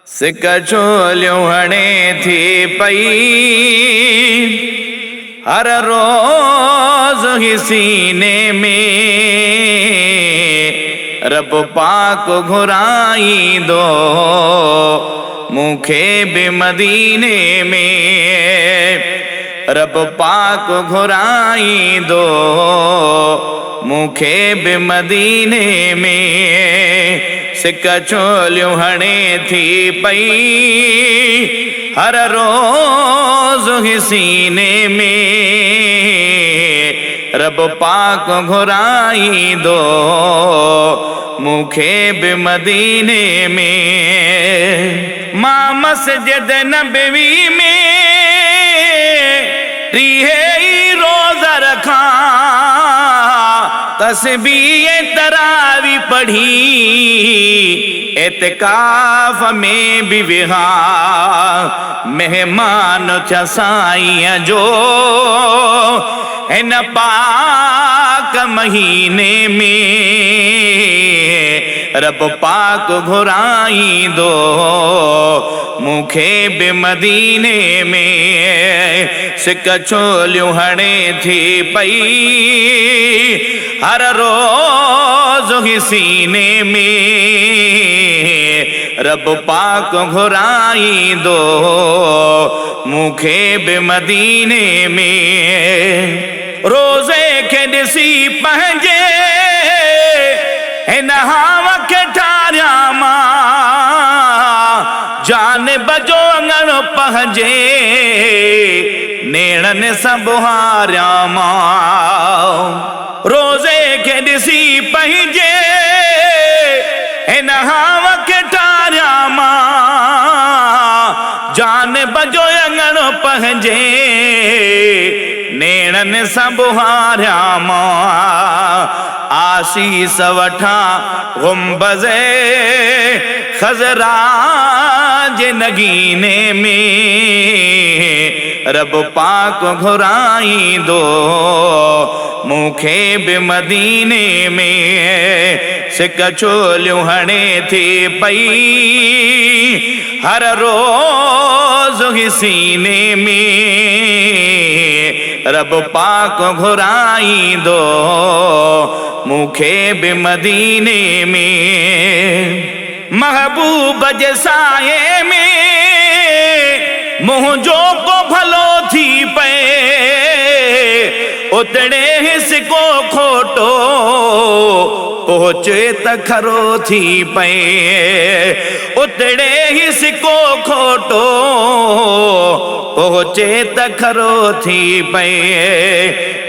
सिक छोलियूं हणे थी पई हर रोज़ ही सीने में, रब पाक घुराईंदो मूंखे बि मदीने में, रब पाक घुराईंदो मूंखे बि मदीने में। सिक छोलियूं हणे थी पई हर रोज़ ही सीने में, रब पाक घुराईंदो मूंखे बि मदीने में। मां मस्जिद नबवी में 30 रोज़ा रखां, तस्बीह तरावी पढ़ी, एतिकाफ में भी विहा, मेहमान थिया साईं जो हिन पाक महीने में, रब पाक घुराईंदो मूंखे बि मदीने में। सिक छोलियूं हणे थी पई हर रोज़ ही सीने में, रब पाक घुराईंदो मूंखे बि मदीने में। रोज़े खे ॾिसी पंहिंजे हिन हाव खे ठारियां मां, जानिब जो अङण पंहिंजे नेणनि सां बुहारियां मां। रोज़े खे ॾिसी पंहिंजे हिन हाव खे ठारियां मां, जानिब जो अङण पंहिंजे नेणनि सां बुहारियां मां। आसीस वठां गुंबज़े खज़रा जे नगीने में, रब पाक घुराईंदो मूंखे बि मदीने में। सिक छोलियूं हणे थी पई हर रोज़ ही सीने में, रब पाक घुराईंदो मूंखे बि मदीने में। महबूब जे साये में मुंहिंजो को भलो थी पए, उतड़े हिस्को खोटो पहुचे त खरो थी पए, उतड़े हिस्को खोटो पहुचे त खरो थी पए।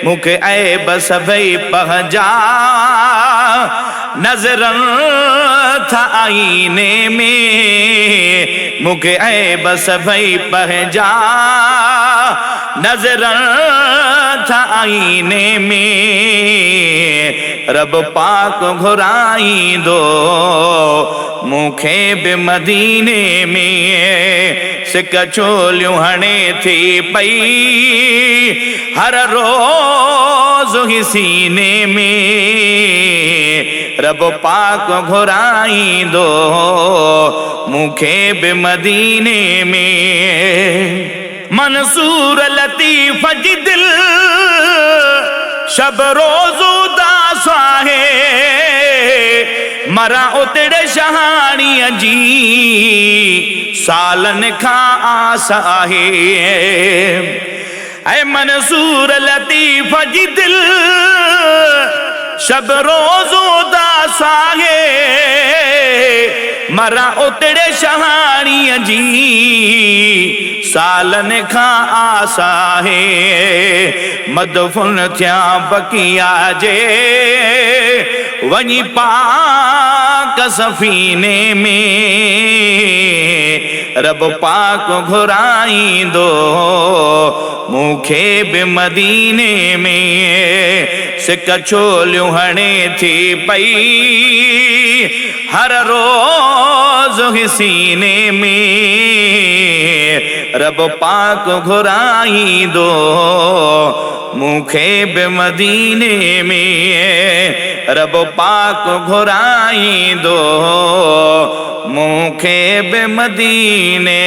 मूंखे ऐब सभई पंहिंजा नज़रनि था आईने में, मूंखे ऐब सभई पंहिंजा नज़रनि था आईने में, रब पाक घुराईंदो मूंखे बि मदीने में। सिक छोलियूं हणे थी पई हर रोज़ ही सीने में, रब पाक घुराईंदो मूंखे बि मदीने में। मंसूर लतीफ़ जी दिल शब रोज़ उदास आहे, मरा उतड़े शहाणीअ जी सालन खां आस आहे। ऐ मंसूर लतीफ़ जी दिल शब रोज़ उदास आहे, मरा उतड़े शहाणीअ जी सालन खां आस आहे। मदफुन थिया बकिया जे वञी पाक सफ़ीने में, रब पाक घुराईंदो मूंखे बि मदीने में। सिक छोलियूं हणे थी पई हर रोज़ ही सीने में, रब पाक घुराईंदो मूंखे बि मदीने में। रब पाक घुराई दो मूंखे बे मदीने